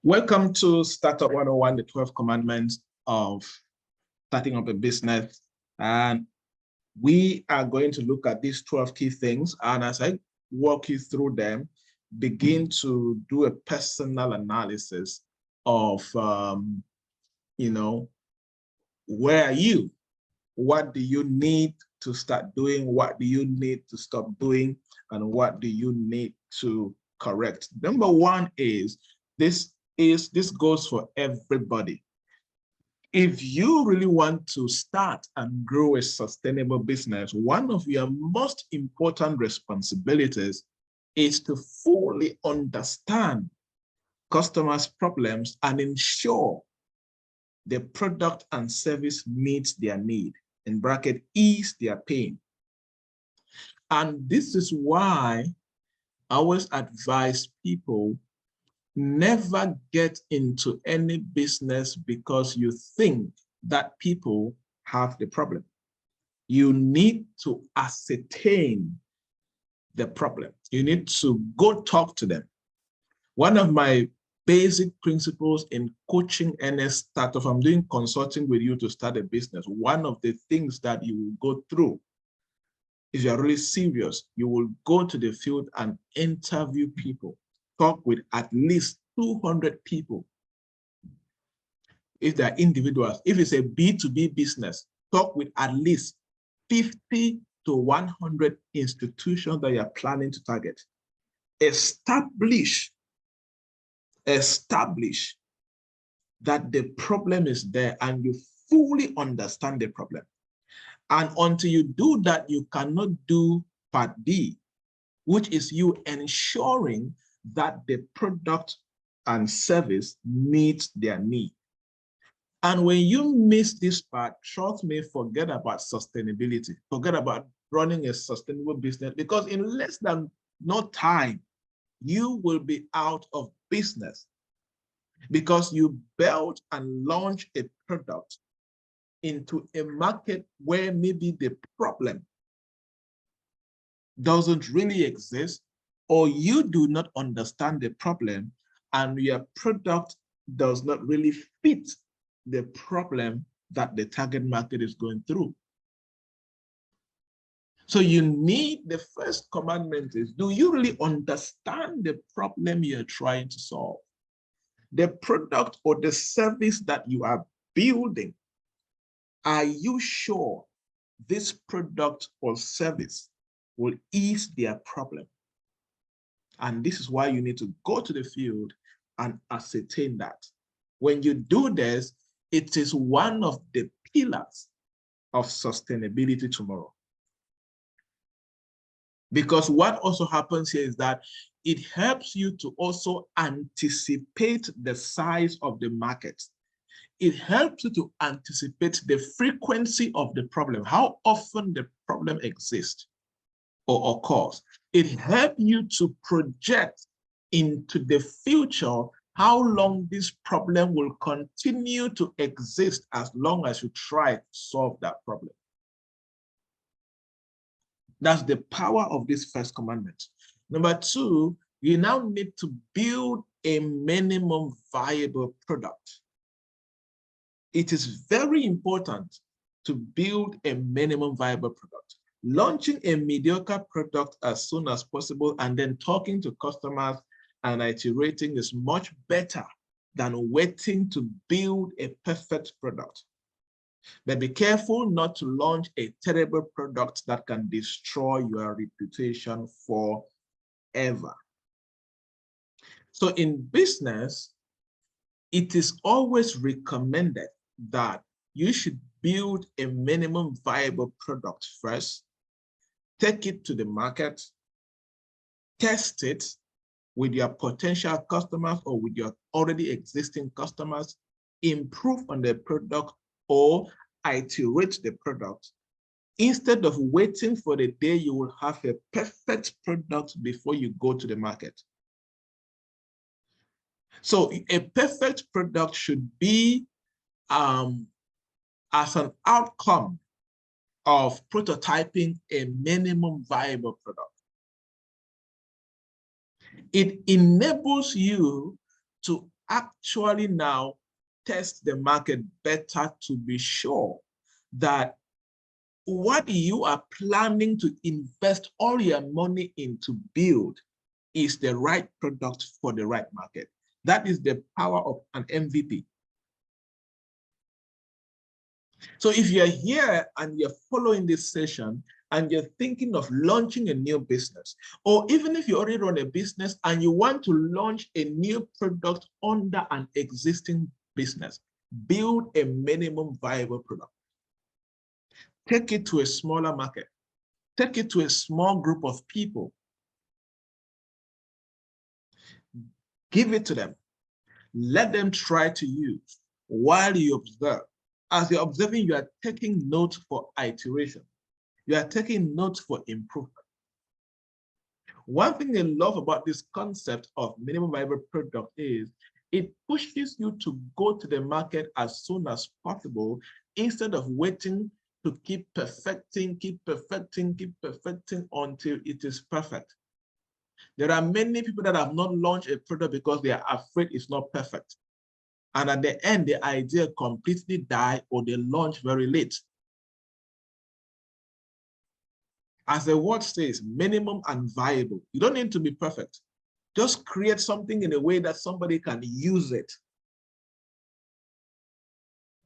Welcome to Startup 101, the 12 commandments of starting up a business. And we are going to look at these 12 key things. And as I walk you through them, begin to do a personal analysis of, where are you? What do you need to start doing? What do you need to stop doing? And what do you need to correct? Number one is this goes for everybody. If you really want to start and grow a sustainable business, one of your most important responsibilities is to fully understand customers' problems and ensure the product and service meets their need, in bracket, ease their pain. And this is why I always advise people never get into any business because you think that people have the problem. You need to ascertain the problem. You need to go talk to them. One of my basic principles in coaching any startup, I'm doing consulting with you to start a business. One of the things that you will go through, if you're really serious, you will go to the field and interview people. Talk with at least 200 people. If they're individuals, if it's a B2B business, talk with at least 50 to 100 institutions that you're planning to target. Establish that the problem is there and you fully understand the problem. And until you do that, you cannot do part B, which is you ensuring that the product and service meets their need. And when you miss this part, trust me, forget about sustainability. Forget about running a sustainable business, because in less than no time, you will be out of business because you built and launched a product into a market where maybe the problem doesn't really exist, or you do not understand the problem and your product does not really fit the problem that the target market is going through. So you need, the first commandment is, do you really understand the problem you're trying to solve? The product or the service that you are building, are you sure this product or service will ease their problem? And this is why you need to go to the field and ascertain that. When you do this, it is one of the pillars of sustainability tomorrow. Because what also happens here is that it helps you to also anticipate the size of the market. It helps you to anticipate the frequency of the problem, how often the problem exists or occurs. It helps you to project into the future how long this problem will continue to exist as long as you try to solve that problem. That's the power of this first commandment. Number two, you now need to build a minimum viable product. It is very important to build a minimum viable product. Launching a mediocre product as soon as possible and then talking to customers and iterating is much better than waiting to build a perfect product. But be careful not to launch a terrible product that can destroy your reputation forever. So in business, it is always recommended that you should build a minimum viable product first, take it to the market, test it with your potential customers or with your already existing customers, improve on the product or iterate the product, instead of waiting for the day you will have a perfect product before you go to the market. So a perfect product should be as an outcome of prototyping a minimum viable product. It enables you to actually now test the market better to be sure that what you are planning to invest all your money in to build is the right product for the right market. That is the power of an MVP. So if you're here and you're following this session and you're thinking of launching a new business, or even if you already run a business and you want to launch a new product under an existing business, build a minimum viable product. Take it to a smaller market. Take it to a small group of people. Give it to them. Let them try to use while you observe. As you're observing, you are taking notes for iteration. You are taking notes for improvement. One thing I love about this concept of minimum viable product is it pushes you to go to the market as soon as possible instead of waiting to keep perfecting until it is perfect. There are many people that have not launched a product because they are afraid it's not perfect. And at the end, the idea completely dies or they launch very late. As the word says, minimum and viable. You don't need to be perfect. Just create something in a way that somebody can use it.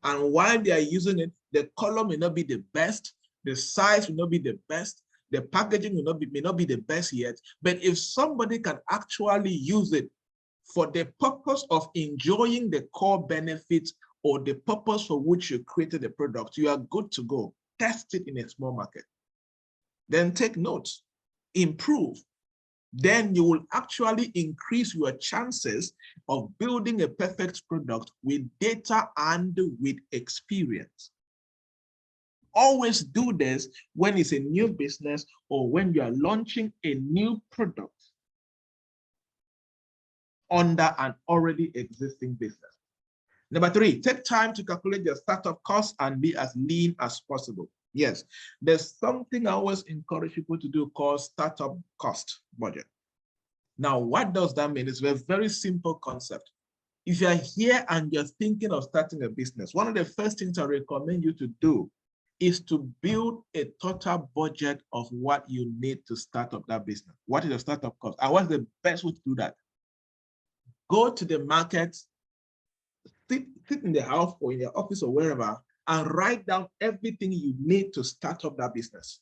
And while they are using it, the color may not be the best, the size will not be the best, the packaging may not be the best yet. But if somebody can actually use it for the purpose of enjoying the core benefits or the purpose for which you created the product, you are good to go. Test it in a small market. Then take notes, improve. Then you will actually increase your chances of building a perfect product with data and with experience. Always do this when it's a new business or when you are launching a new product under an already existing business. Number 3, take time to calculate your startup costs and be as lean as possible. Yes, there's something I always encourage people to do called startup cost budget. Now, what does that mean? It's a very simple concept. If you're here and you're thinking of starting a business, one of the first things I recommend you to do is to build a total budget of what you need to start up that business. What is the startup cost? And what's the best way to do that? Go to the market, sit in the house or in your office or wherever, and write down everything you need to start up that business.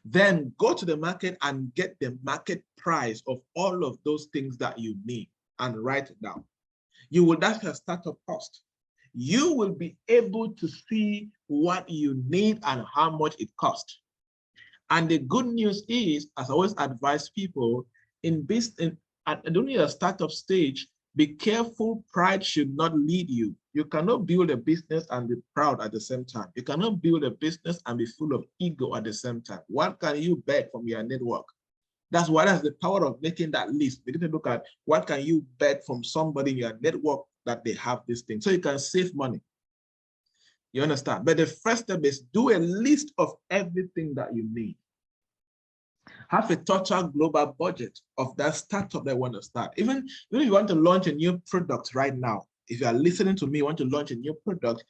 Then go to the market and get the market price of all of those things that you need and write it down. You will, that's your startup cost. You will be able to see what you need and how much it costs. And the good news is, as I always advise people, during your startup stage, be careful, pride should not lead you. You cannot build a business and be proud at the same time. You cannot build a business and be full of ego at the same time. What can you bet from your network? That's what has the power of making that list. Begin to look at what can you bet from somebody in your network that they have this thing, so you can save money. You understand? But the first step is do a list of everything that you need. Have a total global budget of that startup that you want to start. Even if you want to launch a new product right now, if you are listening to me, you want to launch a new product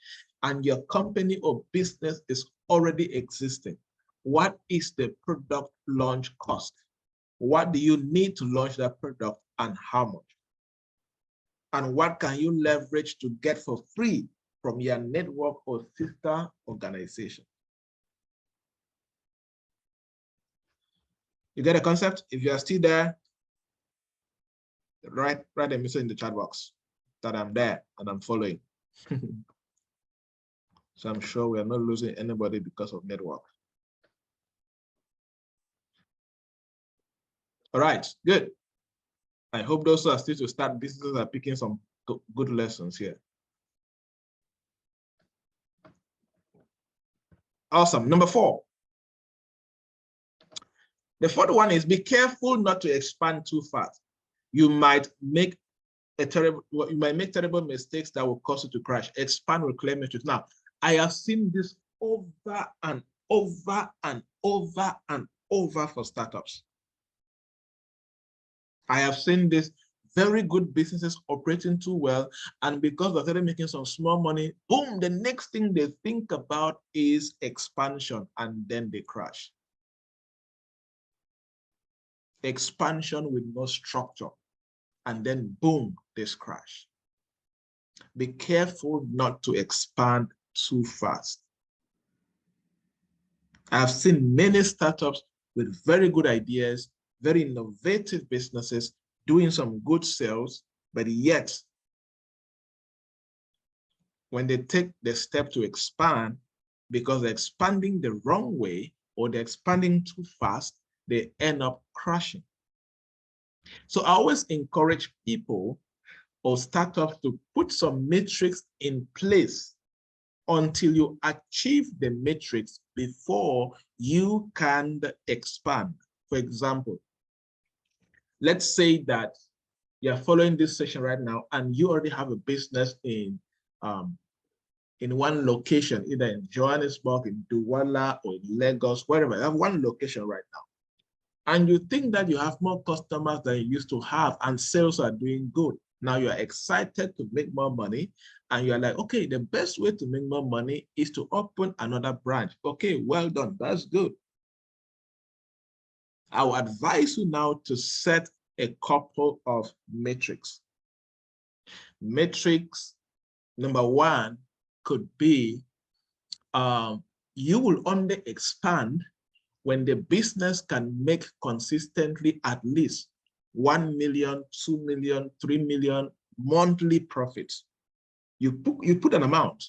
and your company or business is already existing, what is the product launch cost? What do you need to launch that product and how much? And what can you leverage to get for free from your network or sister organization? You get a concept? If you are still there, write a message in the chat box that I'm there and I'm following. So I'm sure we are not losing anybody because of network. All right, good. I hope those who are still to start businesses are picking some good lessons here. Awesome. Number 4. The 4th one is be careful not to expand too fast. You might make terrible mistakes that will cause you to crash. Expand, reclaim it. Now, I have seen this over and over and over and over for startups. I have seen this very good businesses operating too well, and because they started making some small money, boom, the next thing they think about is expansion, and then they crash. Expansion with no structure, and then boom, this crash. Be careful not to expand too fast. I've seen many startups with very good ideas, very innovative businesses, doing some good sales, but yet when they take the step to expand, because they're expanding the wrong way or they're expanding too fast, they end up crashing. So I always encourage people or startups to put some metrics in place until you achieve the metrics before you can expand. For example, let's say that you're following this session right now and you already have a business in one location, either in Johannesburg, in Douala, or in Lagos, wherever. You have one location right now. And you think that you have more customers than you used to have and sales are doing good. Now you are excited to make more money and you're like, okay, the best way to make more money is to open another branch. Okay, well done, that's good. I will advise you now to set a couple of metrics. Metrics number one could be you will only expand when the business can make consistently at least 1 million, 2 million, 3 million monthly profits. You put an amount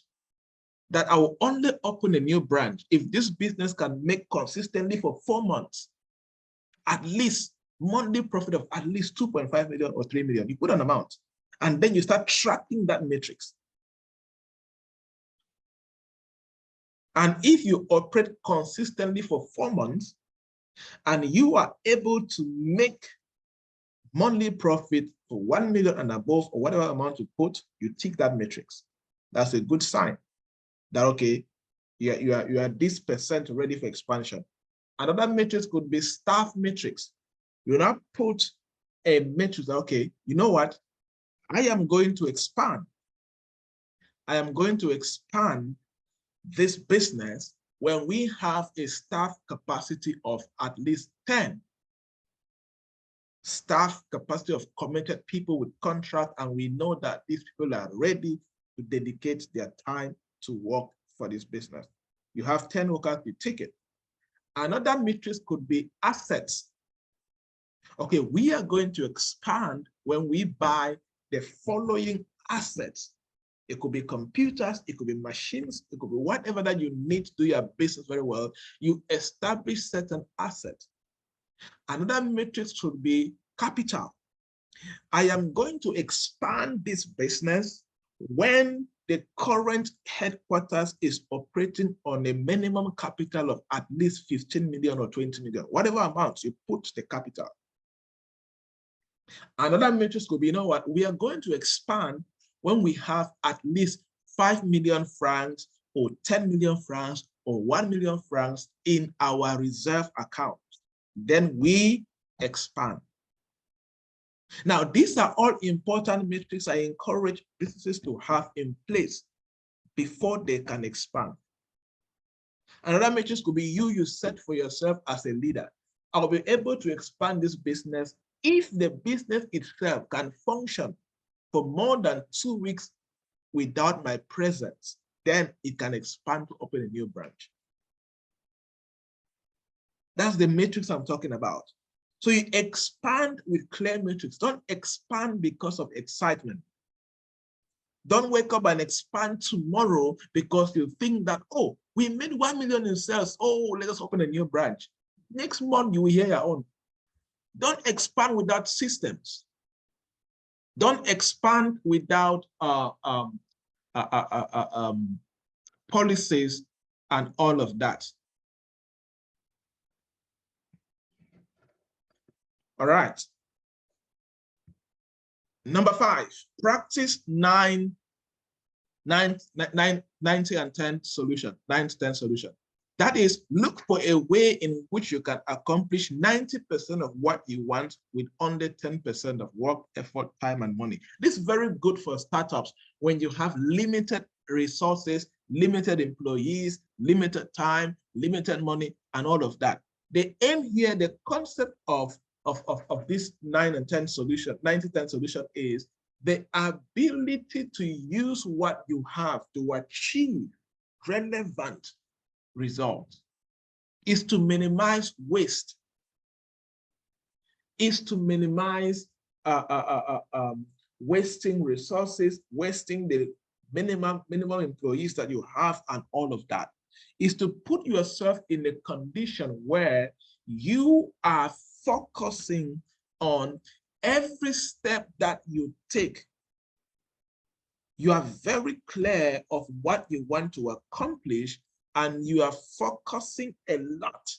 that I will only open a new branch if this business can make consistently for 4 months, at least monthly profit of at least 2.5 million or 3 million. You put an amount and then you start tracking that matrix. And if you operate consistently for 4 months and you are able to make monthly profit for 1 million and above, or whatever amount you put, you tick that matrix. That's a good sign that, okay, you are this percent ready for expansion. Another matrix could be staff matrix. You now put a matrix that, okay, you know what? I am going to expand. I am going to expand this business when we have a staff capacity of at least 10. Staff capacity of committed people with contract, and we know that these people are ready to dedicate their time to work for this business. You have 10 workers, you take it. Another matrix could be assets. Okay, we are going to expand when we buy the following assets. It could be computers, it could be machines, it could be whatever that you need to do your business very well. You establish certain assets. Another matrix should be capital. I am going to expand this business when the current headquarters is operating on a minimum capital of at least 15 million or 20 million, whatever amount you put the capital. Another matrix could be, you know what, we are going to expand when we have at least 5 million francs or 10 million francs or 1 million francs in our reserve account. Then we expand. Now, these are all important metrics I encourage businesses to have in place before they can expand. Another matrix could be you set for yourself as a leader. I'll be able to expand this business if the business itself can function for more than 2 weeks without my presence, then it can expand to open a new branch. That's the matrix I'm talking about. So you expand with clear matrix. Don't expand because of excitement. Don't wake up and expand tomorrow because you think that, oh, we made 1 million in sales. Oh, let us open a new branch. Next month, you will hear your own. Don't expand without systems. Don't expand without policies and all of that. All right. Number 5, practice 90 and 10 solution, 9 to 10 solution. That is, look for a way in which you can accomplish 90% of what you want with only 10% of work, effort, time, and money. This is very good for startups when you have limited resources, limited employees, limited time, limited money, and all of that. The aim here, the concept of this 9 and 10 solution, 90-10 solution is the ability to use what you have to achieve relevant results, is to minimize waste, is to minimize wasting resources, wasting the minimum employees that you have, and all of that, is to put yourself in a condition where you are focusing on every step that you take. You are very clear of what you want to accomplish, and you are focusing a lot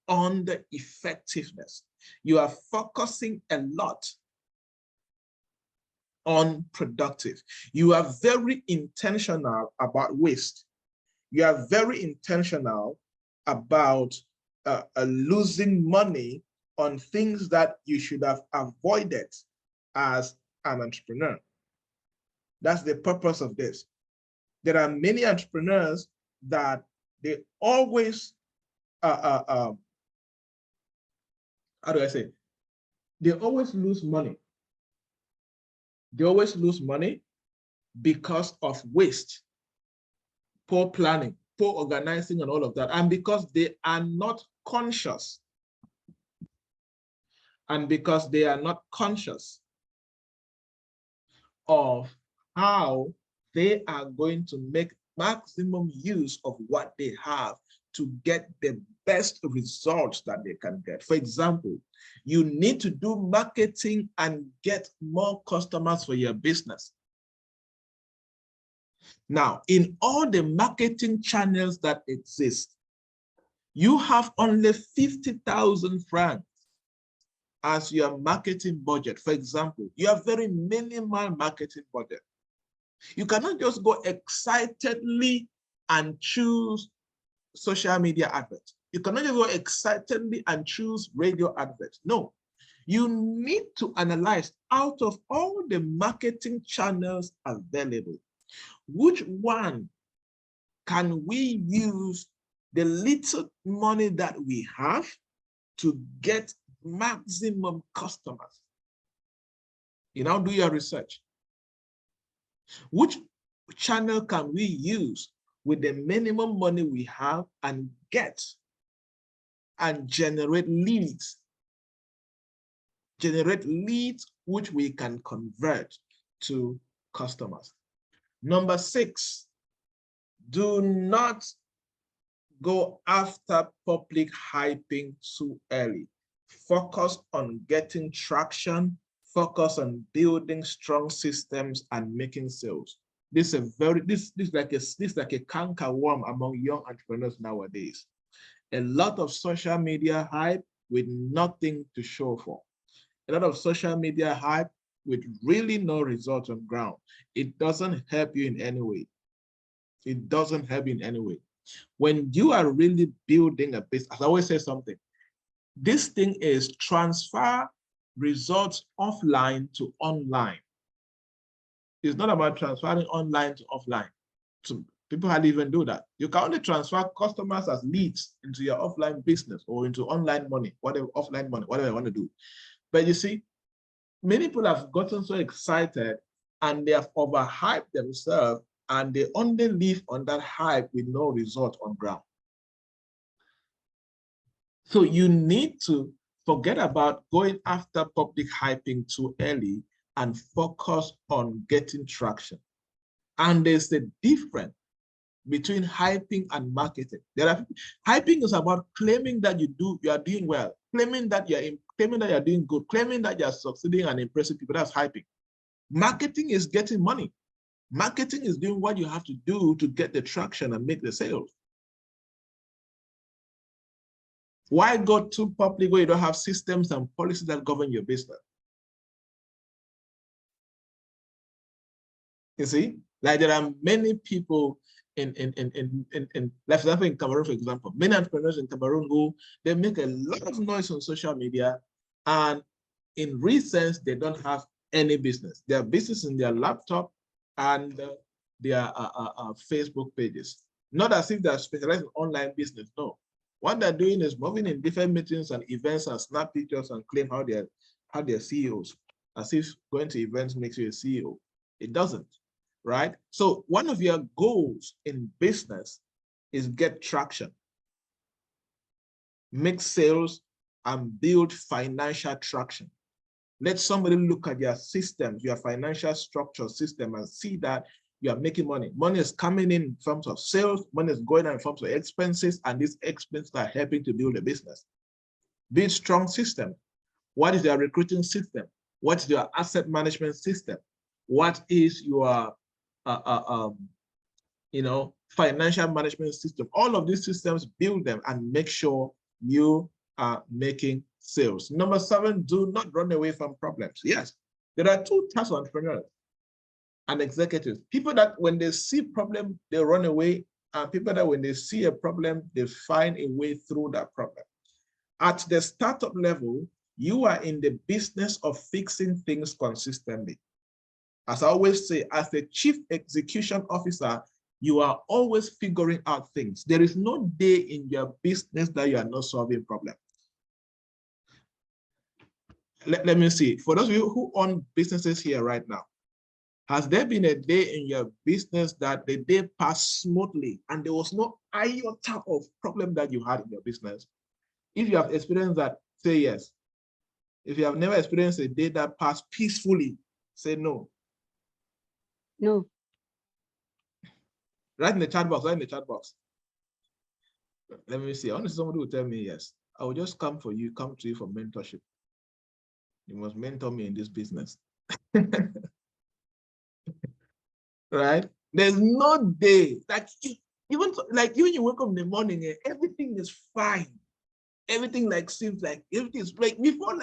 on the effectiveness. You are focusing a lot on productive. You are very intentional about waste. You are very intentional about losing money on things that you should have avoided as an entrepreneur. That's the purpose of this. There are many entrepreneurs that they always, how do I say? They always lose money. They always lose money because of waste, poor planning, poor organizing, and all of that. And because they are not conscious. And because they are not conscious of how they are going to make maximum use of what they have to get the best results that they can get. For example, you need to do marketing and get more customers for your business. Now, in all the marketing channels that exist, you have only 50,000 francs as your marketing budget. For example, you have very minimal marketing budget. You cannot just go excitedly and choose social media adverts. You cannot just go excitedly and choose radio adverts. No, you need to analyze out of all the marketing channels available, which one can we use the little money that we have to get maximum customers? You now do your research. Which channel can we use with the minimum money we have and get and generate leads? Generate leads which we can convert to customers. Number 6, do not go after public hyping too early. Focus on getting traction. Focus on building strong systems and making sales. This is like a canker worm among young entrepreneurs nowadays. A lot of social media hype with nothing to show for. A lot of social media hype with really no result on ground. It doesn't help you in any way. It doesn't help you in any way. When you are really building a business, I always say something. This thing is transfer results offline to online. It's not about transferring online to offline. So people hardly even do that. You can only transfer customers as leads into your offline business or into online money, whatever, offline money, whatever you want to do. But you see, many people have gotten so excited and they have overhyped themselves and they only live on that hype with no result on ground. So you need to forget about going after public hyping too early and focus on getting traction. And there's a difference between hyping and marketing. Hyping is about claiming that you are doing well, claiming that you're doing good, claiming that you're succeeding and impressing people. That's hyping. Marketing is getting money. Marketing is doing what you have to do to get the traction and make the sales. Why go too public where you don't have systems and policies that govern your business? You see, like there are many people let's example in Cameroon, for example, many entrepreneurs in Cameroon who they make a lot of noise on social media, and in real sense, they don't have any business. Their business in their laptop and their Facebook pages. Not as if they're specialized in online business. No. What they're doing is moving in different meetings and events and snap pictures and claim how they're CEOs, as if going to events makes you a CEO. It doesn't, right? So one of your goals in business is get traction, make sales, and build financial traction. Let somebody look at your systems, your financial structure system, and see that you are making money. Money is coming in terms of sales, money is going out in terms of expenses, and these expenses are helping to build a business. Build strong system. What is your recruiting system? What is your asset management system? What is your financial management system? All of these systems, build them and make sure you are making sales. Number 7, do not run away from problems. Yes, there are 2 types of entrepreneurs and executives. People that when they see problem, they run away, and people that when they see a problem, they find a way through that problem. At the startup level, you are in the business of fixing things consistently. As I always say, as the chief execution officer, you are always figuring out things. There is no day in your business that you are not solving problems. Let me see. For those of you who own businesses here right now, has there been a day in your business that the day passed smoothly and there was no iota of problem that you had in your business? If you have experienced that, say yes. If you have never experienced a day that passed peacefully, say no. No. Write in the chat box, write in the chat box. Let me see. I want to see somebody who will tell me yes. I will just come to you for mentorship. You must mentor me in this business. Right? There's no day, even you wake up in the morning and everything is fine. Everything seems like everything is like before,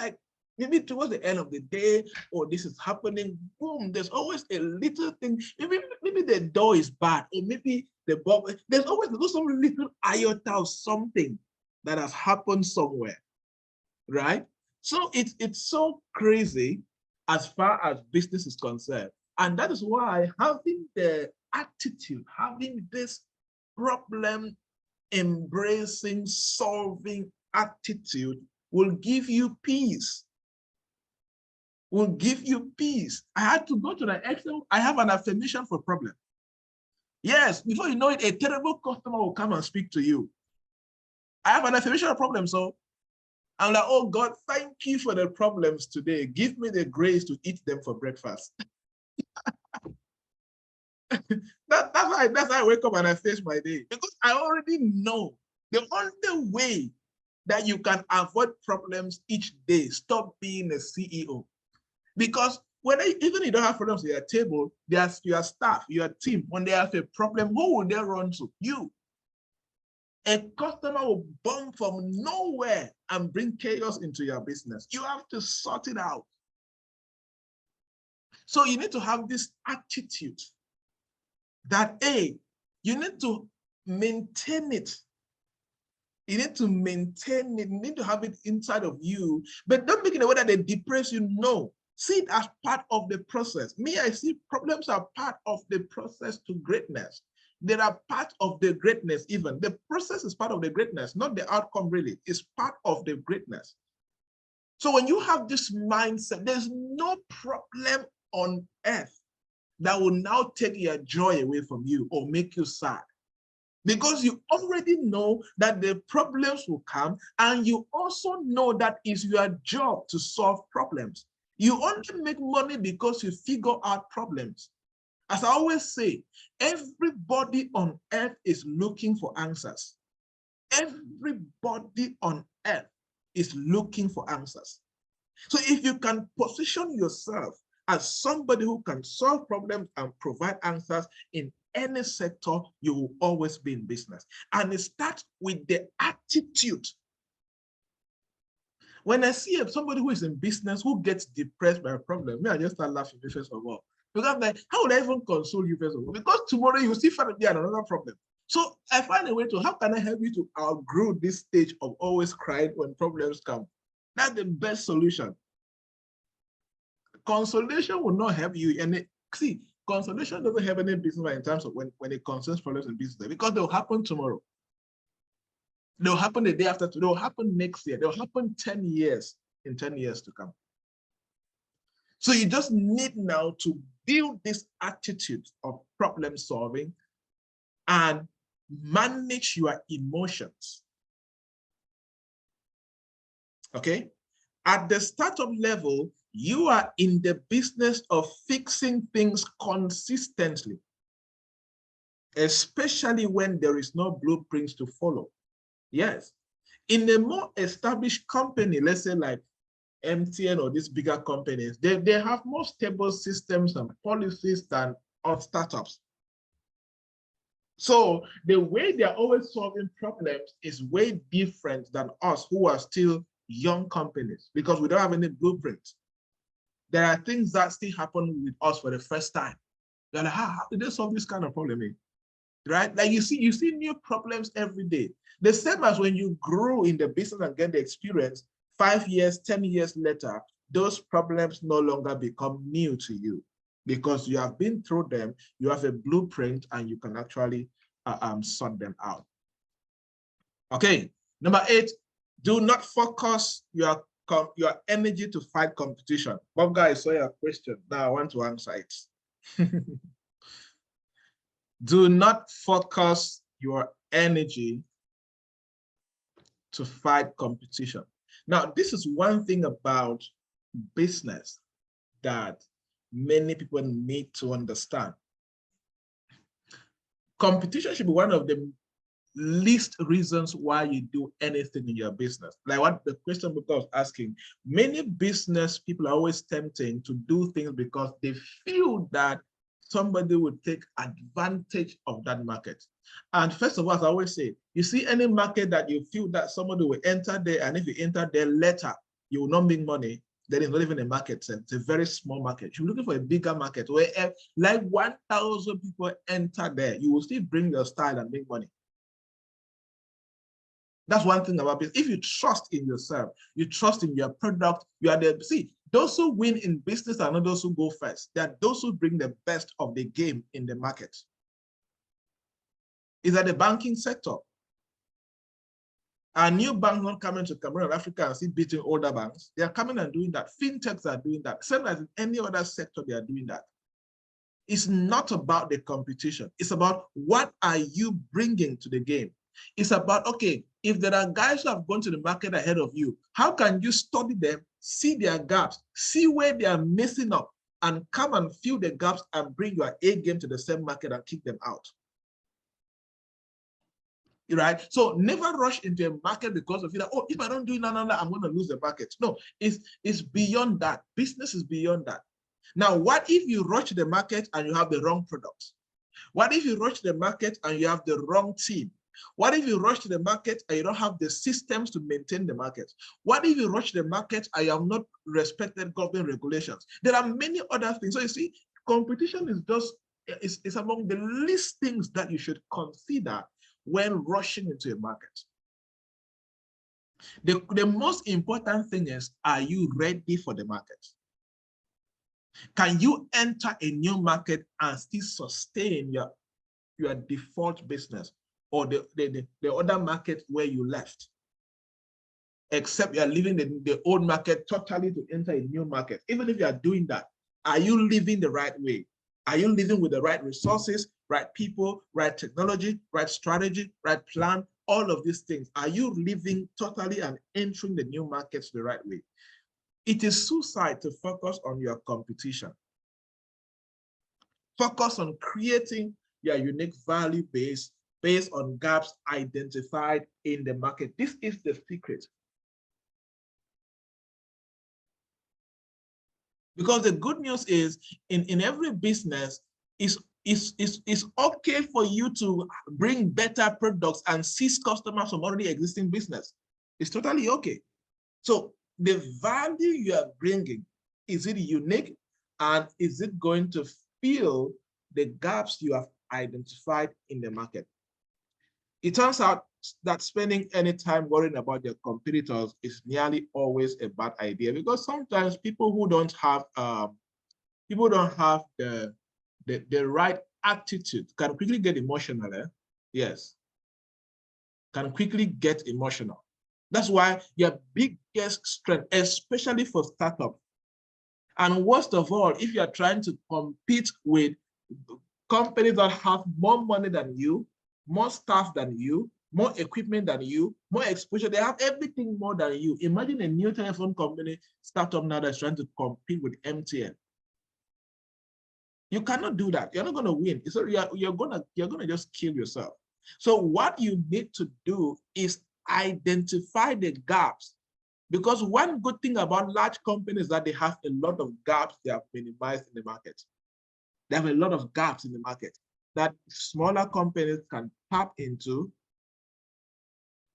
maybe towards the end of the day, or this is happening, boom, there's always a little thing. Maybe the door is bad, or maybe the bulb, there's always some little iota of something that has happened somewhere, right? So it's so crazy as far as business is concerned. And that is why having the attitude, having this problem embracing, solving attitude will give you peace. Will give you peace. I had to go to the Excel. I have an affirmation for problem. Yes, before you know it, a terrible customer will come and speak to you. I have an affirmation for problem, so I'm like, oh God, thank you for the problems today. Give me the grace to eat them for breakfast. That's how I wake up and I face my day, because I already know the only way that you can avoid problems each day, stop being a CEO. Because even you don't have problems at your table, there's your staff, your team. When they have a problem, who will they run to? You. A customer will bomb from nowhere and bring chaos into your business. You have to sort it out. So you need to have this attitude that, A, you need to maintain it. You need to maintain it. You need to have it inside of you, but don't make it a way that they depress you. No, see it as part of the process. Me, I see problems are part of the process to greatness. They are part of the greatness even. The process is part of the greatness, not the outcome really. It's part of the greatness. So when you have this mindset, there's no problem on earth that will now take your joy away from you or make you sad. Because you already know that the problems will come, and you also know that it's your job to solve problems. You only make money because you figure out problems. As I always say, everybody on earth is looking for answers. Everybody on earth is looking for answers. So if you can position yourself as somebody who can solve problems and provide answers in any sector, you will always be in business. And it starts with the attitude. When I see somebody who is in business who gets depressed by a problem, I just start laughing first of all. Because like, how would I even console you first of all? Because tomorrow you will still find another problem. So I find a way to, how can I help you to outgrow this stage of always crying when problems come? That's the best solution. Consolation will not help you. And see, consolation doesn't have any business in terms of when it concerns problems in business, because they'll happen tomorrow. They'll happen the day after, they'll happen next year, they'll happen 10 years, in 10 years to come. So you just need now to build this attitude of problem solving and manage your emotions. Okay? At the startup level, you are in the business of fixing things consistently, especially when there is no blueprints to follow. Yes. In a more established company, let's say like MTN or these bigger companies, they have more stable systems and policies than on startups. So the way they're always solving problems is way different than us who are still young companies, because we don't have any blueprints. There are things that still happen with us for the first time. They're like, how did they solve this kind of problem? Right? Like you see new problems every day. The same as when you grow in the business and get the experience, 5 years, 10 years later, those problems no longer become new to you because you have been through them, you have a blueprint, and you can actually sort them out. Okay, number 8, do not focus your energy to fight competition. Bob guy, I saw your question. Now I want to answer it. Do not focus your energy to fight competition. Now, this is one thing about business that many people need to understand. Competition should be one of the least reasons why you do anything in your business. Like what the question was asking, many business people are always tempting to do things because they feel that somebody would take advantage of that market. And first of all, as I always say, you see any market that you feel that somebody will enter there, and if you enter there later, you will not make money, then it's not even a market. It's a very small market. You're looking for a bigger market where like 1,000 people enter there, you will still bring your style and make money. That's one thing about business. If you trust in yourself, you trust in your product, you are the, see, those who win in business are not those who go first. They are those who bring the best of the game in the market. Is that the banking sector? A new bank not coming to Cameroon and Africa and see beating older banks. They are coming and doing that. Fintechs are doing that. Same as in any other sector, they are doing that. It's not about the competition. It's about what are you bringing to the game. It's about, okay, if there are guys who have gone to the market ahead of you, how can you study them, see their gaps, see where they are messing up, and come and fill the gaps and bring your A game to the same market and kick them out? Right? So never rush into a market because of you. Like, oh, if I don't do it now, I'm going to lose the market. No, it's beyond that. Business is beyond that. Now, what if you rush the market and you have the wrong products? What if you rush the market and you have the wrong team? What if you rush to the market and you don't have the systems to maintain the market? What if you rush the market and you have not respected government regulations? There are many other things. So you see, competition is just, it's among the least things that you should consider when rushing into a market. The most important thing is, are you ready for the market? Can you enter a new market and still sustain your default business or the other market where you left? Except you are leaving the old market totally to enter a new market. Even if you are doing that, are you living the right way? Are you living with the right resources, right people, right technology, right strategy, right plan? All of these things. Are you living totally and entering the new markets the right way? It is suicide to focus on your competition. Focus on creating your unique value base based on gaps identified in the market. This is the secret. Because the good news is, in every business, it's okay for you to bring better products and seize customers from already existing business. It's totally okay. So the value you are bringing, is it unique? And is it going to fill the gaps you have identified in the market. It turns out that spending any time worrying about your competitors is nearly always a bad idea, because sometimes people who don't have the right attitude can quickly get emotional. Yes, can quickly get emotional. That's why your biggest strength, especially for startups, and worst of all, if you're trying to compete with companies that have more money than you, more staff than you, more equipment than you, more exposure, they have everything more than you. Imagine a new telephone company startup now that's trying to compete with MTN. You cannot do that. You're not going to win. So you're gonna just kill yourself. So what you need to do is identify the gaps. Because one good thing about large companies is that they have a lot of gaps they have minimized in the market. They have a lot of gaps in the market that smaller companies can tap into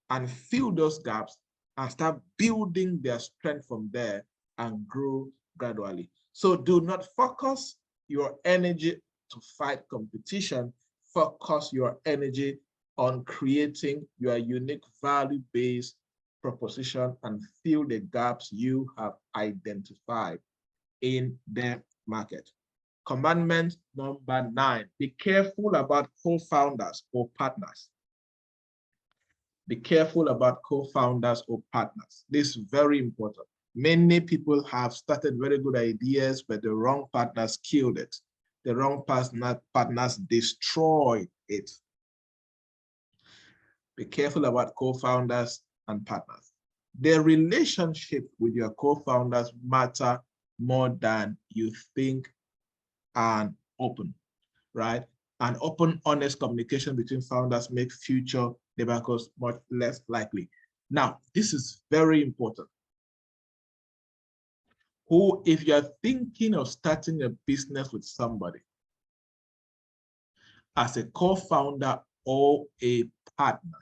and fill those gaps and start building their strength from there and grow gradually. So do not focus your energy to fight competition. Focus your energy on creating your unique value-based proposition and fill the gaps you have identified in the market. Commandment number 9, be careful about co-founders or partners. Be careful about co-founders or partners. This is very important. Many people have started very good ideas, but the wrong partners killed it. The wrong partners destroyed it. Be careful about co-founders and partners. The relationship with your co-founders matter more than you think and open, right? And open, honest communication between founders make future debacles much less likely. Now, this is very important. If you're thinking of starting a business with somebody as a co-founder or a partner,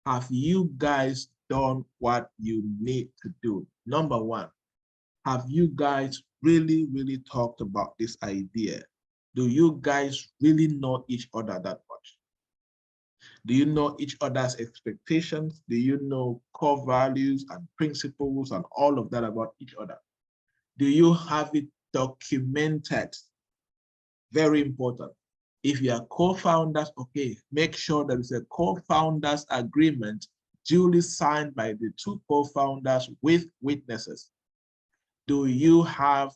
have you guys done what you need to do? Number one, have you guys really talked about this idea? Do you guys really know each other that much? Do you know each other's expectations? Do you know core values and principles and all of that about each other? Do you have it documented? Very important. If you are co-founders, okay, make sure there is a co-founders agreement duly signed by the two co-founders with witnesses. Do you have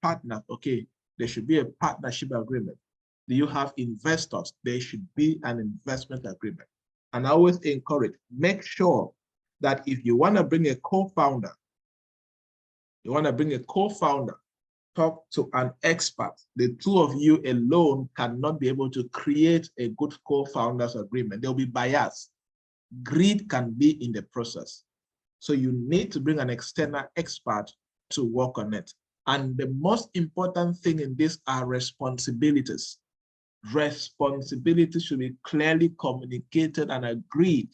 partners? Okay, there should be a partnership agreement. Do you have investors? There should be an investment agreement. And I always encourage, make sure that if you want to bring a co-founder, talk to an expert. The two of you alone cannot be able to create a good co-founders agreement. There'll be bias. Greed can be in the process. So you need to bring an external expert to work on it. And the most important thing in this are responsibilities. Responsibilities should be clearly communicated and agreed.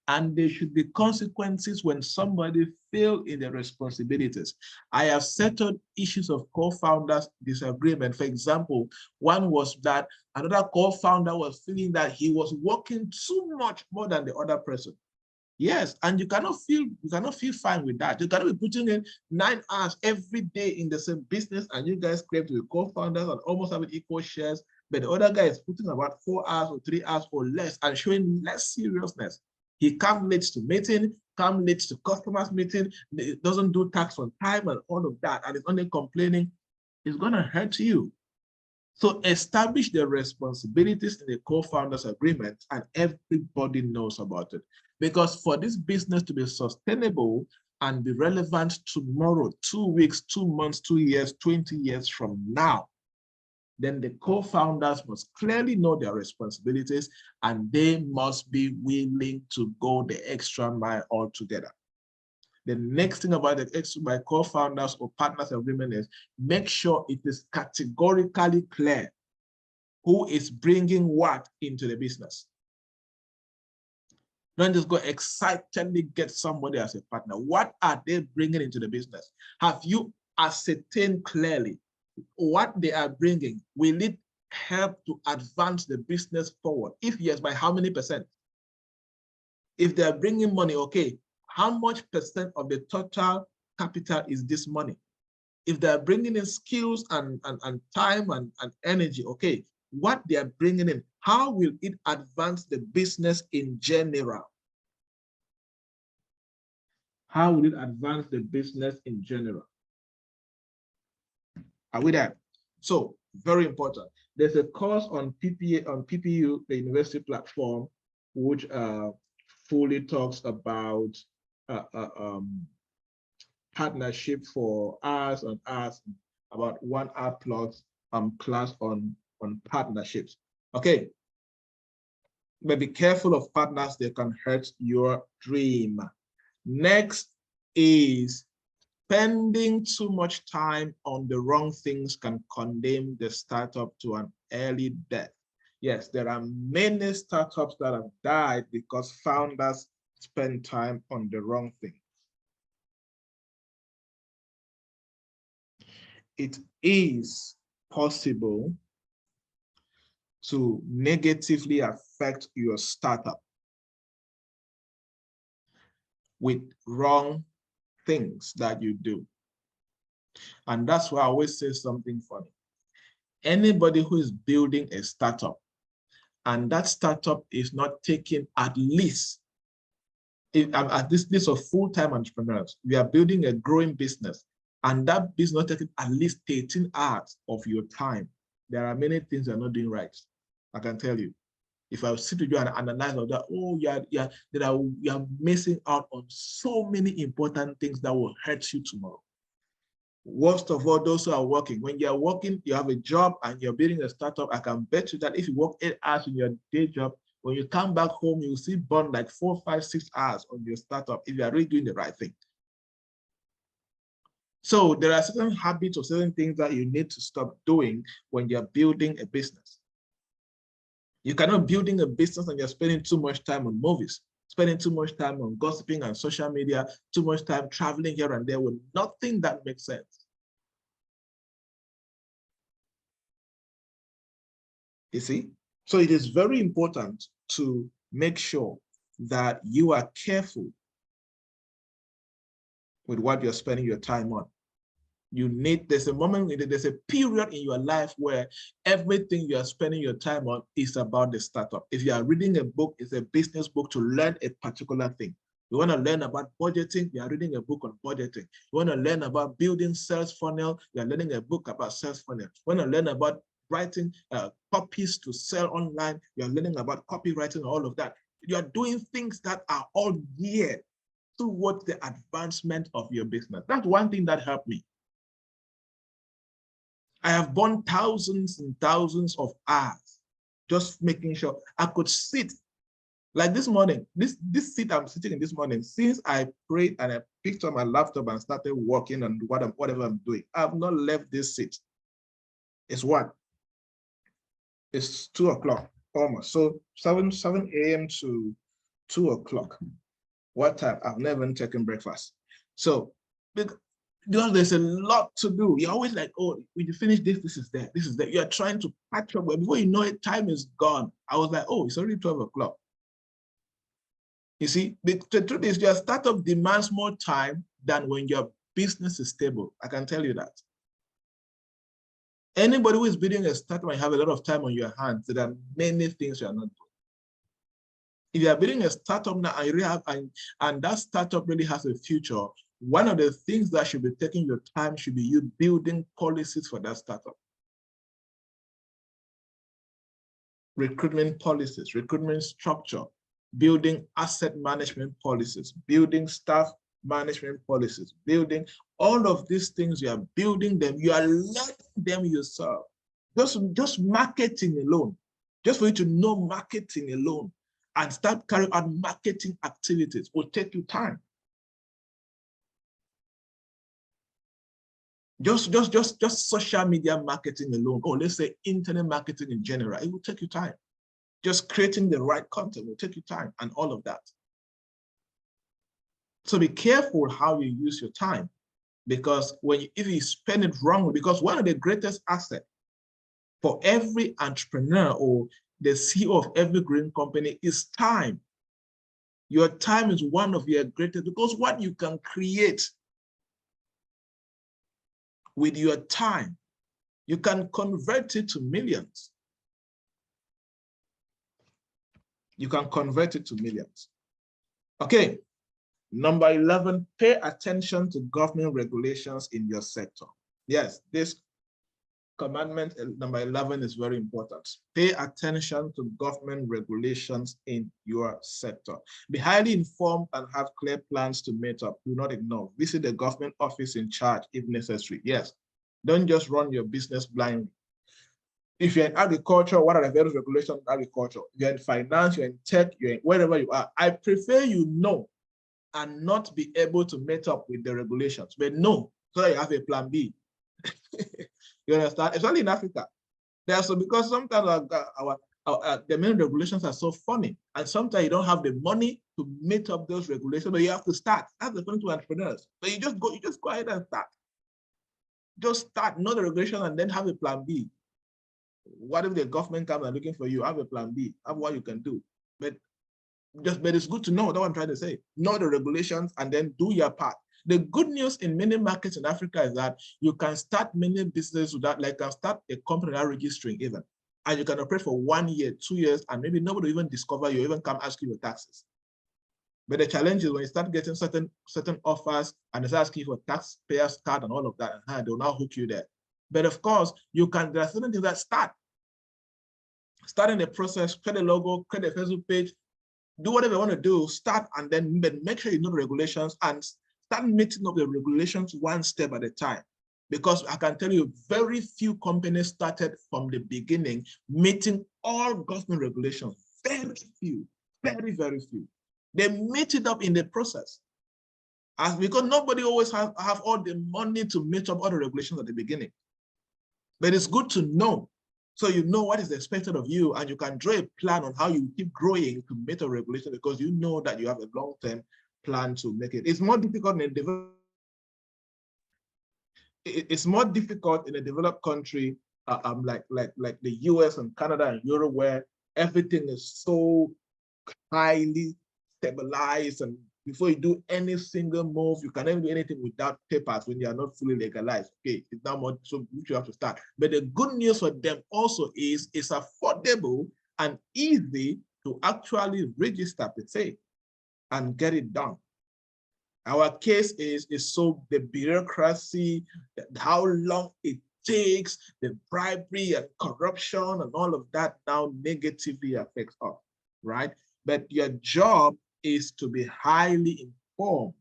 And there should be consequences when somebody fails in their responsibilities. I have settled issues of co-founders disagreement. For example, one was that another co-founder was feeling that he was working too much more than the other person. Yes, and you cannot feel fine with that. You cannot be putting in 9 hours every day in the same business, and you guys claim to be co-founders and almost having equal shares, but the other guy is putting about 4 hours or 3 hours or less and showing less seriousness. He comes late to meeting, comes late to customers meeting, doesn't do tax on time and all of that, and is only complaining. It's going to hurt you. So establish the responsibilities in the co-founders agreement, and everybody knows about it. Because for this business to be sustainable and be relevant tomorrow, 2 weeks, 2 months, 2 years, 20 years from now, then the co-founders must clearly know their responsibilities, and they must be willing to go the extra mile altogether. The next thing about the co-founders or partners agreement is make sure it is categorically clear who is bringing what into the business. Don't just go excitedly get somebody as a partner. What are they bringing into the business? Have you ascertained clearly what they are bringing, will it help to advance the business forward? If yes, by how many percent? If they are bringing money, okay, how much percent of the total capital is this money? If they're bringing in skills and time and energy, okay, what they're bringing in, how will it advance the business in general? How will it advance the business in general? Are we there? So, very important. There's a course on PPU, the university platform, which fully talks about partnership for hours and hours, about 1 hour plus class on partnerships. Okay, but be careful of partners, they can hurt your dream. Next is spending too much time on the wrong things can condemn the startup to an early death. Yes, there are many startups that have died because founders spend time on the wrong thing. It is possible to negatively affect your startup with wrong things that you do. And that's why I always say something funny. Anybody who is building a startup and that startup is not taking at least, this of full-time entrepreneurs, we are building a growing business and that business not taking at least 13 hours of your time, there are many things you're not doing right. I can tell you. If I sit with you and analyze all that, oh, you're missing out on so many important things that will hurt you tomorrow. Worst of all, those who are working. When you're working, you have a job and you're building a startup, I can bet you that if you work 8 hours in your day job, when you come back home, you'll see burn like 4, 5, 6 hours on your startup if you are really doing the right thing. So there are certain habits or certain things that you need to stop doing when you're building a business. You cannot building a business and you're spending too much time on movies, spending too much time on gossiping and social media, too much time traveling here and there with nothing that makes sense. You see? So it is very important to make sure that you are careful with what you're spending your time on. You need, there's a moment, there's a period in your life where everything you are spending your time on is about the startup. If you are reading a book, it's a business book to learn a particular thing. You want to learn about budgeting, you are reading a book on budgeting. You want to learn about building sales funnel, you are learning a book about sales funnel. You want to learn about writing copies to sell online, you are learning about copywriting, all of that. You are doing things that are all geared towards the advancement of your business. That's one thing that helped me. I have burned thousands and thousands of hours just making sure I could sit. Like this morning, this seat I'm sitting in this morning, since I prayed and I picked up my laptop and started working on whatever I'm doing, I have not left this seat. It's what? It's 2 o'clock almost. So 7 a.m. to 2 o'clock. What time? I've never even taken breakfast. So because there's a lot to do. You're always like, oh, when you finish this, this is there, this is there. You're trying to catch up. Before you know it, time is gone. I was like, oh, it's already 12 o'clock. You see, the truth is your startup demands more time than when your business is stable. I can tell you that. Anybody who is building a startup and have a lot of time on your hands, there are many things you are not doing. If you are building a startup now and you really have, and that startup really has a future, one of the things that should be taking your time should be you building policies for that startup. Recruitment policies, recruitment structure, building asset management policies, building staff management policies, building all of these things. You are building them, you are learning them yourself. Just marketing alone, just for you to know marketing alone and start carrying out marketing activities will take you time. Just social media marketing alone, or let's say internet marketing in general, it will take you time. Just creating the right content will take you time and all of that. So be careful how you use your time. Because if you spend it wrongly, because one of the greatest assets for every entrepreneur or the CEO of every green company is time. Your time is one of your greatest, because what you can create with your time, you can convert it to millions. You can convert it to millions. Okay, number 11, pay attention to government regulations in your sector. Yes, this commandment number 11 is very important. Pay attention to government regulations in your sector. Be highly informed and have clear plans to meet up. Do not ignore. Visit the government office in charge if necessary. Yes, don't just run your business blindly. If you're in agriculture, what are the various regulations in agriculture? You're in finance, you're in tech, you're in wherever you are. I prefer you know and not be able to meet up with the regulations, but no, so that you have a plan B. You understand? Especially in Africa. Because sometimes the main regulations are so funny, and sometimes you don't have the money to meet up those regulations, but you have to start. That's the point to entrepreneurs. So you just go ahead and start. Just start, know the regulation, and then have a plan B. What if the government comes and looking for you? Have a plan B. Have what you can do. But it's good to know. That's what I'm trying to say. Know the regulations and then do your part. The good news in many markets in Africa is that you can start many businesses without, like, can start a company without registering even. And you can operate for 1 year, 2 years, and maybe nobody will even discover you, even come ask you your taxes. But the challenge is when you start getting certain offers and they start asking you for taxpayers card and all of that, and they'll now hook you there. But of course, there are certain things that starting the process, create a logo, create a Facebook page, do whatever you want to do, start, and then make sure you know the regulations and start meeting up the regulations one step at a time. Because I can tell you, very few companies started from the beginning meeting all government regulations. Very few, very, very few. They meet it up in the process. Because nobody always have all the money to meet up all the regulations at the beginning. But it's good to know. So you know what is expected of you, and you can draw a plan on how you keep growing to meet a regulation, because you know that you have a long-term plan to make it. It's more difficult in a developed country like the US and Canada and Europe, where everything is so highly stabilized, and before you do any single move, you cannot do anything without papers when you are not fully legalized. Okay, it's not much, so you have to start. But the good news for them also is it's affordable and easy to actually register per se and get it done. Our case is so the bureaucracy, how long it takes, the bribery and corruption and all of that now negatively affects us, right? But your job is to be highly informed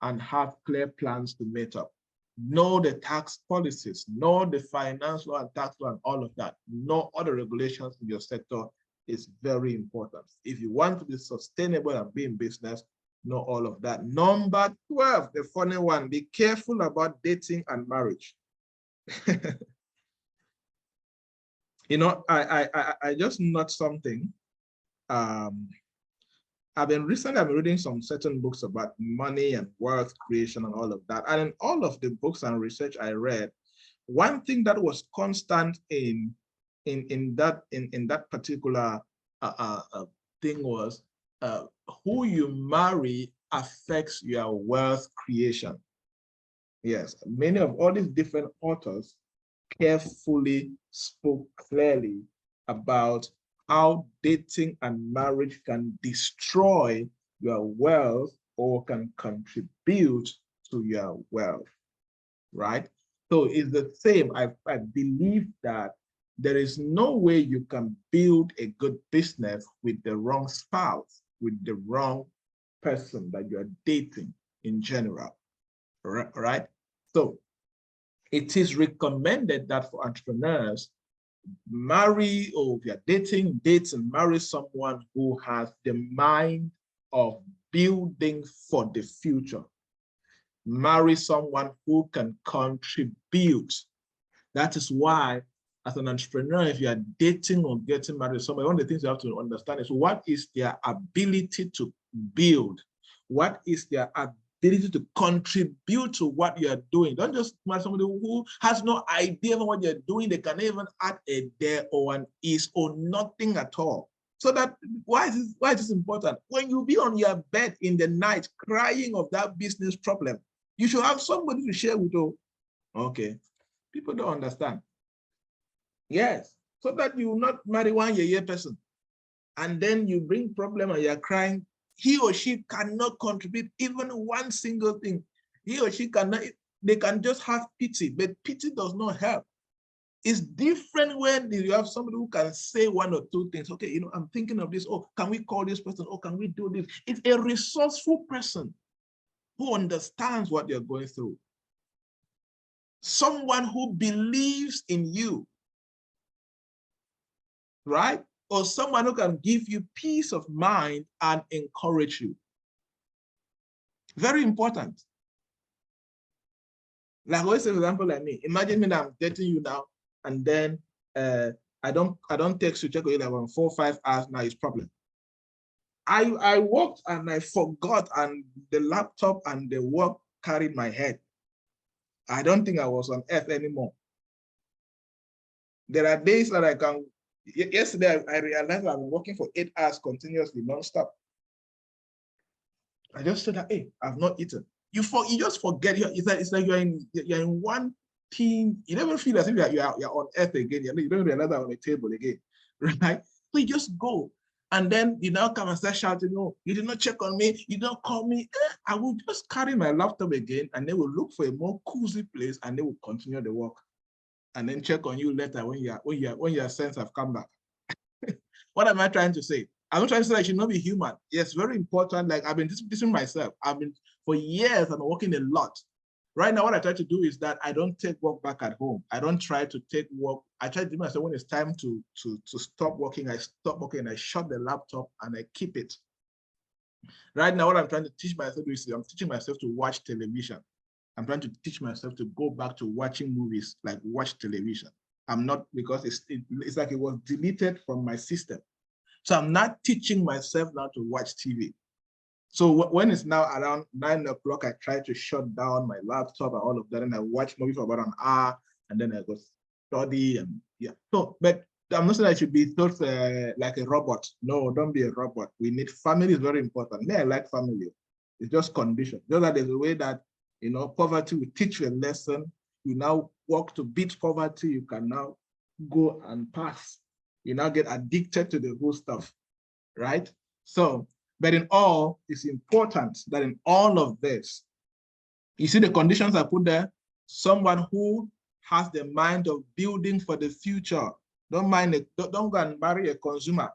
and have clear plans to meet up. Know the tax policies, know the finance law and tax law and all of that. Know all the regulations in your sector is very important. If you want to be sustainable and be in business, know all of that. Number 12, the funny one, be careful about dating and marriage. You know, I just noticed something. I've been reading some certain books about money and wealth creation and all of that. And in all of the books and research I read, one thing that was constant in that particular thing was who you marry affects your wealth creation. Yes, many of all these different authors carefully spoke clearly about how dating and marriage can destroy your wealth or can contribute to your wealth, right? So it's the same. I believe that there is no way you can build a good business with the wrong spouse, with the wrong person that you're dating in general, right? So it is recommended that for entrepreneurs, marry, or if you're dating, date and marry someone who has the mind of building for the future. Marry someone who can contribute. That is why, as an entrepreneur, if you are dating or getting married to somebody, one of the things you have to understand is what is their ability to build? What is their ability to contribute to what you're doing. Don't just marry somebody who has no idea of what you're doing. They can even add a there or an is or nothing at all. So that why is this important? When you be on your bed in the night crying of that business problem, you should have somebody to share with you. Okay, people don't understand. Yes, so that you will not marry one year person, and then you bring problem and you're crying. He or she cannot contribute even one single thing. He or she cannot. They can just have pity, but pity does not help. It's different when you have somebody who can say one or two things. Okay, you know, I'm thinking of this. Oh, can we call this person? Oh, can we do this? It's a resourceful person who understands what you're going through. Someone who believes in you, right? Or someone who can give you peace of mind and encourage you. Very important. Like always, for example, like me. Imagine me that I'm dating you now, and then I don't text you, check on you like 4 or 5 hours now. It's problem. I walked and I forgot, and the laptop and the work carried my head. I don't think I was on earth anymore. There are days that I can. Yesterday I realized I've been working for 8 hours continuously, non-stop. I just said that, hey, I've not eaten. You just forget. It's like you're in one team. You never feel as if you're on earth again. You don't realize that on the table again, right? So you just go. And then you now come and start shouting, no, you did not check on me, you don't call me. I will just carry my laptop again, and they will look for a more cozy place, and they will continue the work. And then check on you later when your sense have come back. What am I trying to say? I'm not trying to say I should not be human. Yes, very important. Like I've been teaching myself. For years, I'm working a lot. Right now, what I try to do is that I don't take work back at home. I don't try to take work. I try to do myself when it's time to stop working. I stop working. I shut the laptop and I keep it. Right now, what I'm trying to teach myself is I'm teaching myself to watch television. I'm trying to teach myself to go back to watching movies, like watch television. I'm not, because it's like it was deleted from my system. So I'm not teaching myself now to watch TV. So when it's now around 9 o'clock, I try to shut down my laptop and all of that, and I watch movie for about an hour, and then I go study, and yeah. So, but I'm not saying I should be thought like a robot. No, don't be a robot. We need family is very important. Me, I like family. It's just condition. Just that there's a way that, you know, poverty will teach you a lesson. You now work to beat poverty. You can now go and pass. You now get addicted to the whole stuff, right? So, but in all, it's important that in all of this, you see the conditions I put there, someone who has the mind of building for the future. Don't go and marry a consumer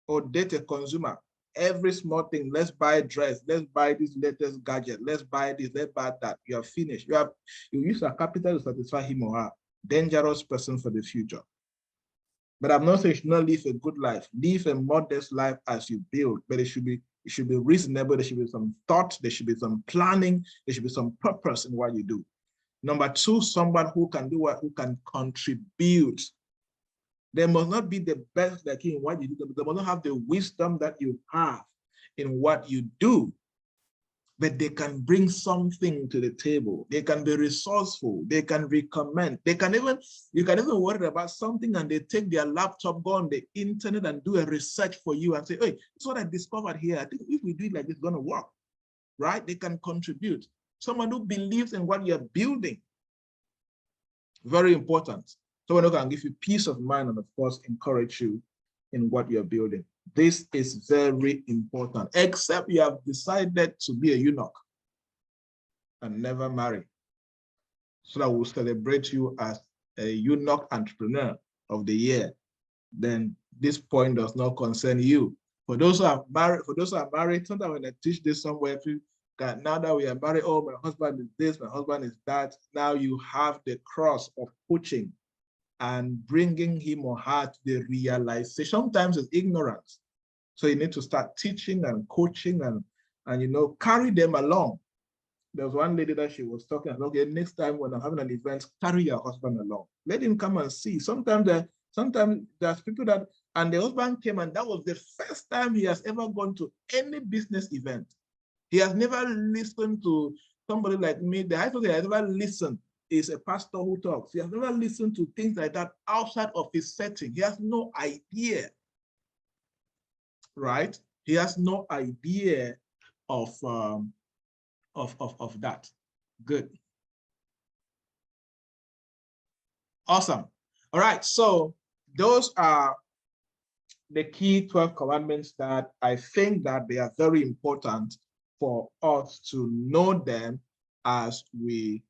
or date a consumer. Every small thing, let's buy a dress, let's buy this latest gadget, let's buy this, let's buy that. You are finished. You use a capital to satisfy him or her. Dangerous person for the future. But I'm not saying you should not live a good life. Live a modest life as you build, but it should be reasonable. There should be some thought, there should be some planning, there should be some purpose in what you do. Number two, someone who can do what, who can contribute. They must not be the best like you in what you do. They must not have the wisdom that you have in what you do, but they can bring something to the table. They can be resourceful. They can recommend. You can even worry about something and they take their laptop, go on the internet and do a research for you and say, hey, this is what I discovered here. I think if we do it like this, it's going to work, right? They can contribute. Someone who believes in what you're building. Very important. Someone who can give you peace of mind and, of course, encourage you in what you're building. This is very important, except you have decided to be a eunuch and never marry. So that we'll celebrate you as a eunuch entrepreneur of the year. Then this point does not concern you. For those who are married, sometimes when I teach this somewhere, now that we are married, oh, my husband is this, my husband is that. Now you have the cross of coaching and bringing him or her to the realization. Sometimes it's ignorance. So you need to start teaching and coaching and you know, carry them along. There was one lady that she was talking about, okay, next time when I'm having an event, carry your husband along. Let him come and see. Sometimes there's people that, and the husband came and that was the first time he has ever gone to any business event. He has never listened to somebody like me. The highest he has never listened is a pastor who talks. He has never listened to things like that outside of his setting. He has no idea, right? He has no idea of that. Good. Awesome. All right, so those are the key 12 commandments that I think that they are very important for us to know them as we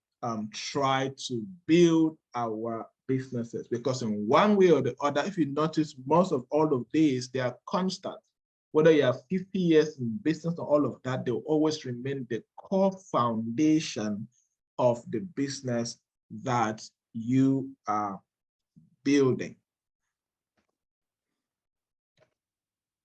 try to build our businesses. Because in one way or the other, if you notice, most of all of these, they are constant. Whether you have 50 years in business or all of that, they'll always remain the core foundation of the business that you are building.